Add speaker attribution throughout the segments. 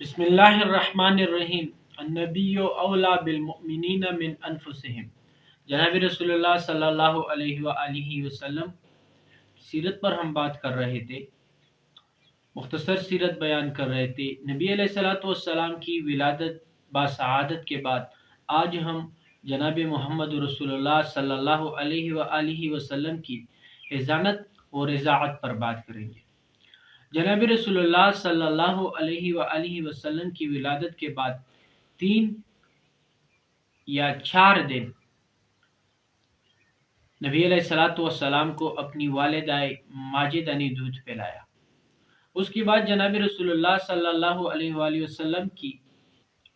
Speaker 1: بسم اللہ الرحمن الرحیم النبی اولا بالمؤمنین من انفسہم۔ جناب رسول اللہ صلی اللہ علیہ وآلہ وسلم سیرت پر ہم بات کر رہے تھے، مختصر سیرت بیان کر رہے تھے۔ نبی علیہ الصلوۃ والسلام کی ولادت باسعادت کے بعد آج ہم جناب محمد رسول اللہ صلی اللہ علیہ وآلہ وسلم کی اذانت اور اذاعت پر بات کریں گے۔ جناب رسول اللہ صلی اللہ علیہ وآلہ وسلم کی ولادت کے بعد 3 یا 4 دن نبی علیہ الصلوۃ والسلام کو اپنی والدہ ماجدہ نے دودھ پلایا۔ اس کے بعد جناب رسول اللہ صلی اللہ علیہ وآلہ وسلم کی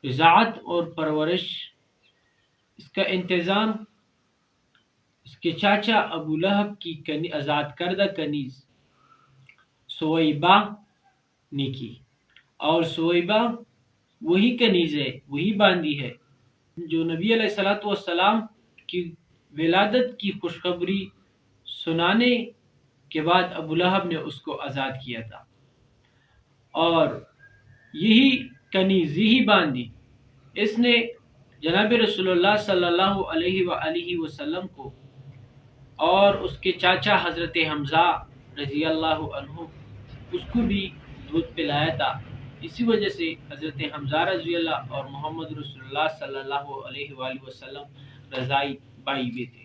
Speaker 1: رضاعت اور پرورش، اس کا انتظام اس کے چاچا ابو لہب کی آزاد کردہ کنیز سویبہ نے کی، اور سویبہ وہی کنیز ہے، وہی باندی ہے جو نبی علیہ الصلوۃ والسلام کی ولادت کی خوشخبری سنانے کے بعد ابو لہب نے اس کو آزاد کیا تھا، اور یہی کنیز، یہی باندی، اس نے جناب رسول اللہ صلی اللہ علیہ وآلہ وسلم کو اور اس کے چاچا حضرت حمزہ رضی اللہ عنہ اس کو بھی دودھ پلایا تھا۔ اسی وجہ سے حضرت حمزہ رضی اللہ اور محمد رسول اللہ صلی اللہ علیہ وآلہ وسلم رضائی بھائی بھی تھے۔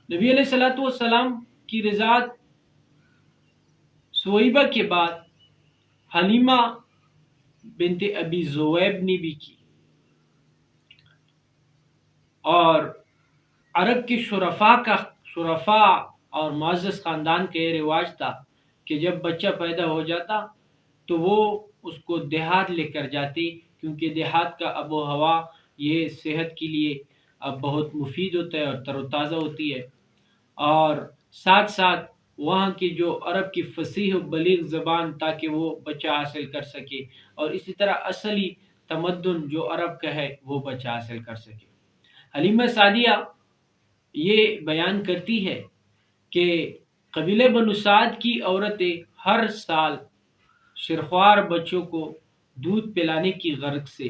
Speaker 1: نبی علیہ الصلوۃ والسلام کی رضاعت سویبہ کے بعد حلیمہ بنت ابی ذؤیب نے بھی کی، اور عرب کے شرفاء اور معزز خاندان کا یہ رواج تھا کہ جب بچہ پیدا ہو جاتا تو وہ اس کو دیہات لے کر جاتی، کیونکہ دیہات کا آب و ہوا یہ صحت کے لیے اب بہت مفید ہوتا ہے اور تر و تازہ ہوتی ہے، اور ساتھ ساتھ وہاں کی جو عرب کی فصیح و بلیغ زبان تاکہ وہ بچہ حاصل کر سکے، اور اسی طرح اصلی تمدن جو عرب کا ہے وہ بچہ حاصل کر سکے۔ حلیمہ سعدیہ یہ بیان کرتی ہے کہ قبیلہ بنو سعد کی عورتیں ہر سال شیرخوار بچوں کو دودھ پلانے کی غرض سے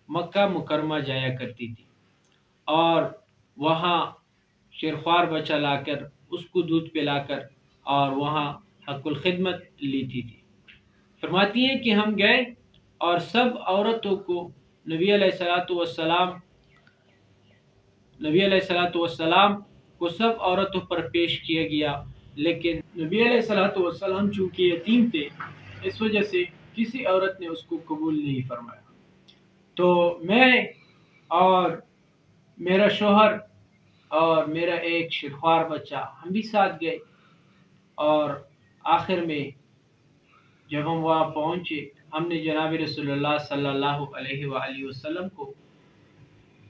Speaker 1: مکہ مکرمہ جایا کرتی تھی، اور وہاں شیرخوار بچہ لا کر اس کو دودھ پلا کر اور وہاں حق الخدمت لیتی تھی۔ فرماتی ہیں کہ ہم گئے اور سب عورتوں کو نبی علیہ الصلوۃ والسلام کو سب عورتوں پر پیش کیا گیا، لیکن نبی علیہ الصلوۃ والسلام چونکہ یتیم تھے، اس وجہ سے کسی عورت نے اس کو قبول نہیں فرمایا۔ تو میں اور میرا شوہر اور میرا ایک شیرخوار بچہ ہم بھی ساتھ گئے، اور آخر میں جب ہم وہاں پہنچے ہم نے جناب رسول اللہ صلی اللہ علیہ وآلہ وسلم کو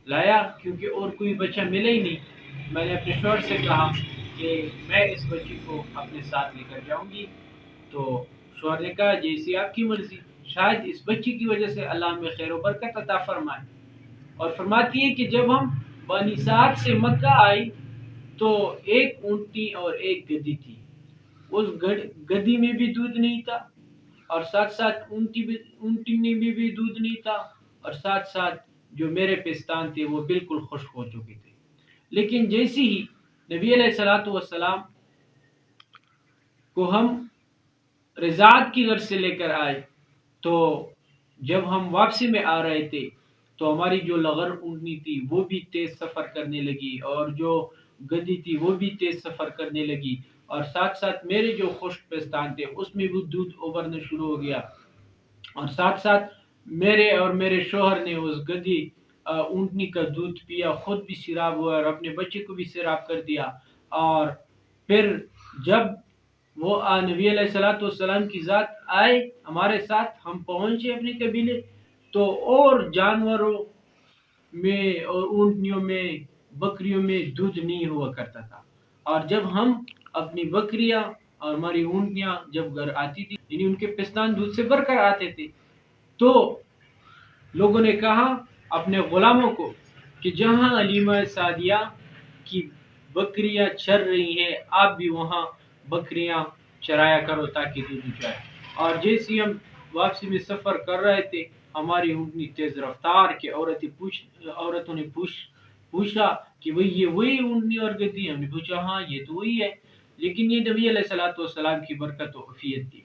Speaker 1: لایا، کیونکہ اور کوئی بچہ ملا ہی نہیں۔ میں نے اپنے شوہر سے کہا کہ میں اس بچی کو اپنے ساتھ لے کر جاؤں گی، تو شوہر نے کہا جیسی آپ کی مرضی، شاید اس بچی کی وجہ سے اللہ ہمیں خیر و برکت عطا فرمائے۔ اور فرماتی ہے کہ جب ہم بانی سعد سے مکہ آئی تو ایک اونٹنی اور ایک گدی تھی، اس گدی میں بھی دودھ نہیں تھا، اور ساتھ ساتھ اونٹنی میں بھی دودھ نہیں تھا، اور ساتھ ساتھ جو میرے پستان تھے وہ بالکل خشک ہو چکے تھے۔ لیکن جیسے ہی نبی علیہ الصلوۃ والسلام کو ہم رضاعت کی غرض سے لے کر آئے، تو جب ہم واپسی میں آ رہے تھے تو ہماری جو لغر اونٹنی تھی وہ بھی تیز سفر کرنے لگی، اور جو گدی تھی وہ بھی تیز سفر کرنے لگی، اور ساتھ ساتھ میرے جو خشک پستان تھے اس میں بھی دودھ ابھرنا شروع ہو گیا، اور ساتھ ساتھ میرے اور میرے شوہر نے اس گدی اونٹنی کا دودھ پیا، خود بھی سیراب ہوا اور اپنے بچے کو بھی سیراب کر دیا۔ اور پھر جب وہ نبی علیہ الصلوۃ والسلام کی ذات آئے ہمارے ساتھ، ہم پہنچے اپنے قبیلے، تو اور جانوروں میں اور اونٹنیوں میں بکریوں میں دودھ نہیں ہوا کرتا تھا، اور جب ہم اپنی بکریاں اور ہماری اونٹنیاں جب گھر آتی تھی، یعنی ان کے پستان دودھ سے بھر کر آتے تھے، تو لوگوں نے کہا اپنے غلاموں کو کہ جہاں حلیمہ سعدیہ کی بکریاں چر رہی ہیں آپ بھی وہاں بکریاں چرایا کرو تاکہ دودھ جائے۔ اور جیسے ہم واپسی میں سفر کر رہے تھے، ہماری اونٹنی تیز رفتار کے عورتوں نے پوچھا کہ یہ وہی اونٹنی اور گدی؟ ہم نے پوچھا ہاں یہ تو وہی ہے، لیکن یہ نبی علیہ الصلوۃ والسلام کی برکت و عافیت تھی۔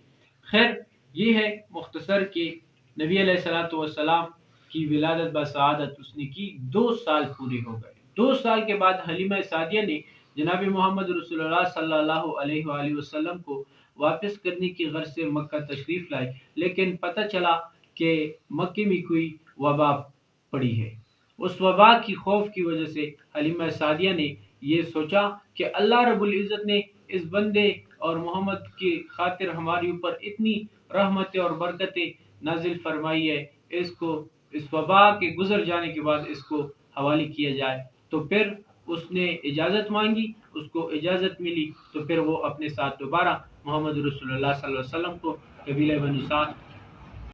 Speaker 1: خیر، یہ ہے مختصر کہ نبی علیہ الصلوۃ والسلام کی ولادت بسعادت اس نے کی 2 سال پورے ہو گئے۔ 2 سال کے بعد حلیمہ سعدیہ نے جناب محمد رسول اللہ صلی اللہ علیہ وآلہ وسلم کو واپس کرنے کی غرض سے مکہ تشریف لائے، لیکن پتہ چلا کہ مکے میں کوئی وبا پڑی ہے۔ اس وبا کی خوف کی وجہ سے حلیمہ سعدیہ نے یہ سوچا کہ اللہ رب العزت نے اس بندے اور محمد کی خاطر ہمارے اوپر اتنی رحمتیں اور برکتیں نازل فرمائی ہے، اس وبا کے گزر جانے کے بعد اس کو حوالے کیا جائے۔ تو پھر اس نے اجازت مانگی، اس کو اجازت ملی، تو پھر وہ اپنے ساتھ دوبارہ محمد رسول اللہ صلی اللہ علیہ وسلم کو قبیلہ بنو سعد